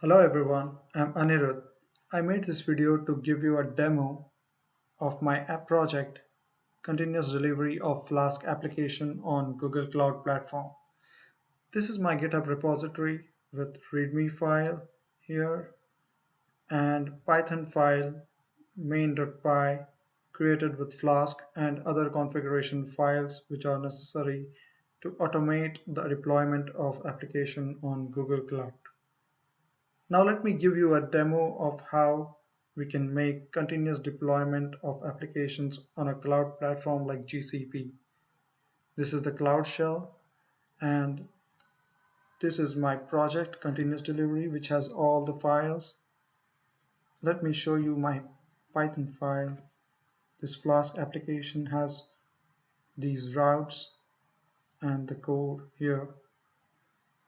Hello everyone, I'm Anirudh. I made this video to give you a demo of my app project, continuous delivery of Flask application on Google Cloud Platform. This is my GitHub repository with README file here and Python file main.py created with Flask and other configuration files which are necessary to automate the deployment of application on Google Cloud. Now let me give you a demo of how we can make continuous deployment of applications on a cloud platform like GCP. This is the Cloud Shell, and this is my project continuous delivery, which has all the files. Let me show you my Python file. This Flask application has these routes and the code here,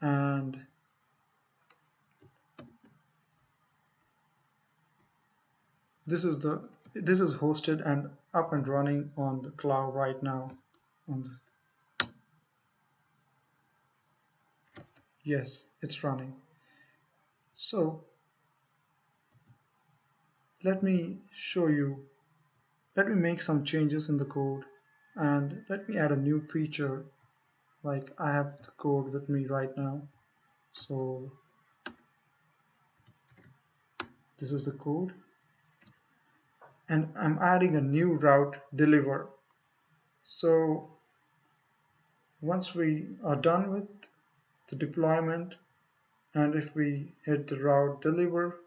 and this is hosted and up and running on the cloud right now. Yes, it's running. So let me show you. Let me make some changes in the code and let me add a new feature. Like I have the code with me right now. So this is the code. And I'm adding a new route deliver. So once we are done with the deployment, and if we hit the route deliver,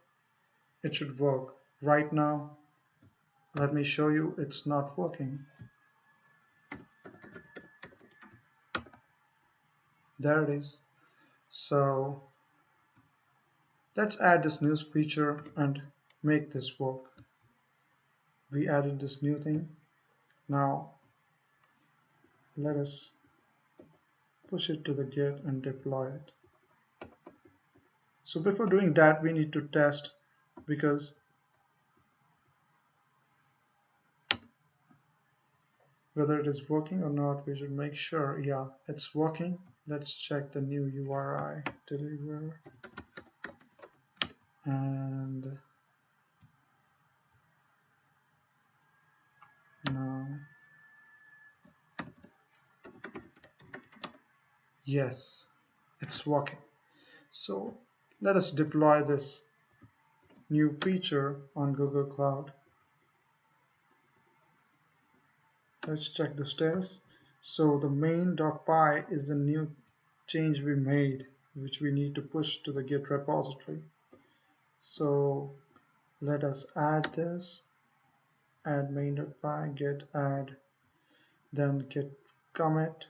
it should work. Right now, let me show you it's not working. There it is. So let's add this new feature and make this work. We added this new thing. Now let us push it to the Git and deploy it. So before doing that, we need to test, because whether it is working or not, we should make sure, yeah, it's working. Let's check the new URI deliver, and now yes, it's working. So let us deploy this new feature on Google Cloud. Let's check the status. So the main.py is the new change we made, which we need to push to the Git repository. So let us add this, add main.py, git add, then git commit,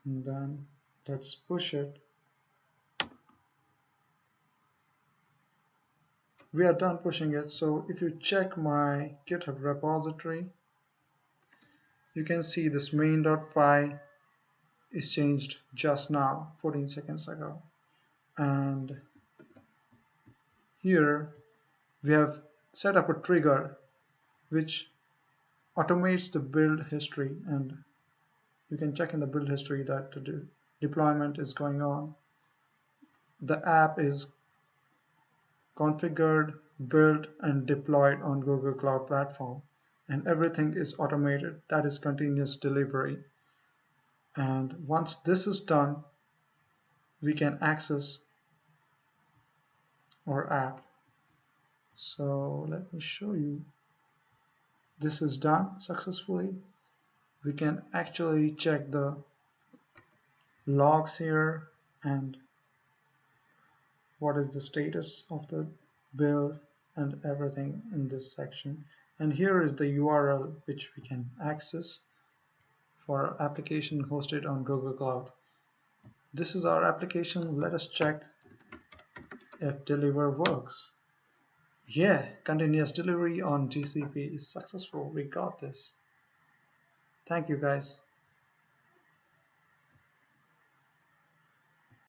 and then let's push it. We are done pushing it. So if you check my GitHub repository, you can see this main.py is changed just now, 14 seconds ago. And here we have set up a trigger which automates the build history, and you can check in the build history that the deployment is going on. The app is configured, built, and deployed on Google Cloud Platform, and everything is automated. That is continuous delivery. And once this is done, we can access our app. So let me show you. This is done successfully. We can actually check the logs here and what is the status of the build and everything in this section. And here is the URL which we can access for our application hosted on Google Cloud. This is our application. Let us check if deliver works. Yeah, continuous delivery on GCP is successful. We got this. Thank you guys.